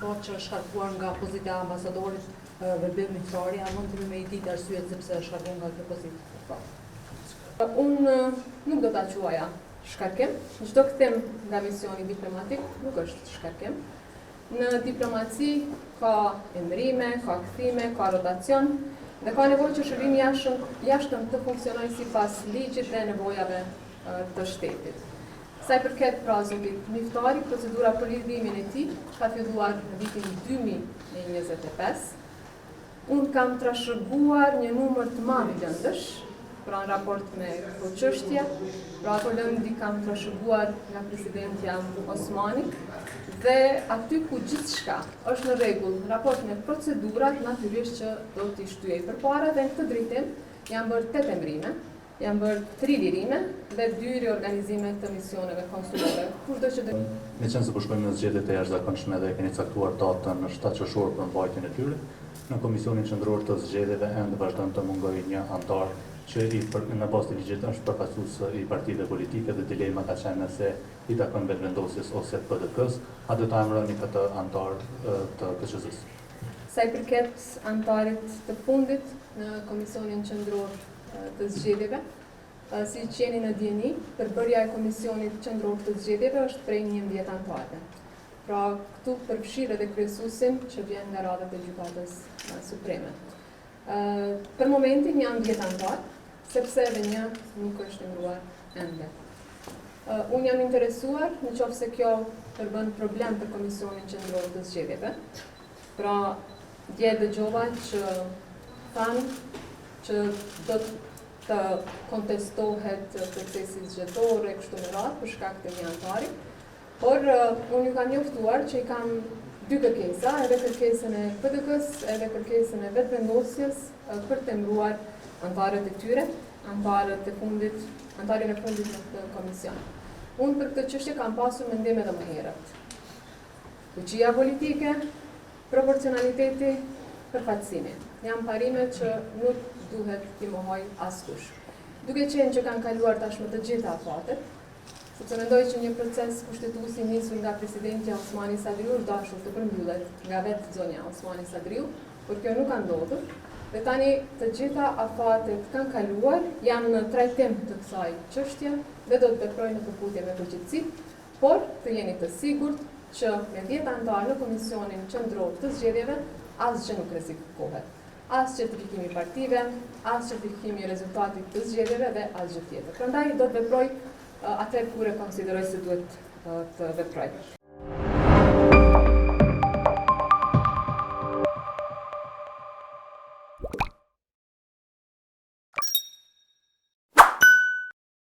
kohë që është shkarkuar nga pozita e ambasadorit Verbim Miftari, a mund të më i ditë arsyet sepse është shkarkuar nga kjo pozitë? Unë nuk do ta quaja shkarkim. Çdo kthim nga misioni diplomatik nuk është shkarkim. Në diplomaci ka emërime, ka kthime, ka rotacion dhe ka nevojë që shërbimi jashtëm të funksionojë sipas ligjit dhe nevojave të shtetit. Sa i përket pra zotit Miftari, procedura për lidhimin e tij ka filluar në vitin 2025. Unë kam trashëguar një numër të madh lëndësh, pra në raport me këto çështje, pra ato lëndi kam trashëguar nga presidentja Osmani, dhe aty ku gjithçka është në rregull, raport me procedurat, natyrisht që do t'i shtyej përpara dhe në këtë drejtim janë bërë 8 emërime, janë bërë 3 lirime dhe 2 reorganizime të misioneve konsulore. Kurdo që Me qenë se po shkojmë në zgjedhjet e jashtëzakonshme dhe keni caktuar datën në 7 qershor për mbajtjen e tyre, në Komisionin Qendror të Zgjedhjeve ende vazhdon të mungojë një antar që në bazë të ligjit është përfaqësues i partive politike dhe dilema ka qenë nëse i takon vendosjes ose PDK-s, a do ta emëroni këtë antar të KQZ-s? Sa i përket antarit të fundit në Komisionin Qendror të Zgjedhjeve, si që jeni në dieni, përbërja e Komisionit Qendror të Zgjedhjeve është prej 11 antarëve. Pra, këtu përfshirë edhe kryesuesin që vjen nga radhët e Gjykatës Supreme. Për momentin janë 10 antarë, sepse edhe një nuk është emëruar ende. Unë jam interesuar në qoftë se kjo përbën problem për Komisionin Qendror të Zgjedhjeve. Pra, dje dëgjova që thanë që do të kontestohet procesi zgjedhor e kështu me radhë për shkak të një antari, por unë ju kam njoftuar që i kam 2 kërkesa, edhe kërkesën e PDK-s, edhe kërkesën e vetëvendosjes për të emëruar antarët e tyre, antarin e fundit në këtë komision. Unë për këtë çështje kam pasur mendim edhe më herët. Fuqia politike, proporcionaliteti, përfaqësimi. Janë parime që nuk duhet t'i mohoj askush. Duke qenë që kanë kaluar tashmë të gjitha afatet, sepse mendoj që një proces kushtetues i nisur nga presidentja Osmani Sadriu është dashur të përmbyllet nga vetë zonja Osmani Sadriu, por kjo nuk ka ndodhur. Dhe tani të gjitha afatet kanë kaluar, janë në trajtim të kësaj çështje dhe do të veprojnë në përputhje me përgjithësitë, por të jeni të sigurt që me 10 antarë në Komisionin Qendror të Zgjedhjeve asgjë nuk rrezikohet. As certifikimi partive, as certifikimi i rezultatit të zgjedhjeve dhe asgjë tjetër. Prandaj do të veproj atëherë kur e konsideroj se duhet të veproj.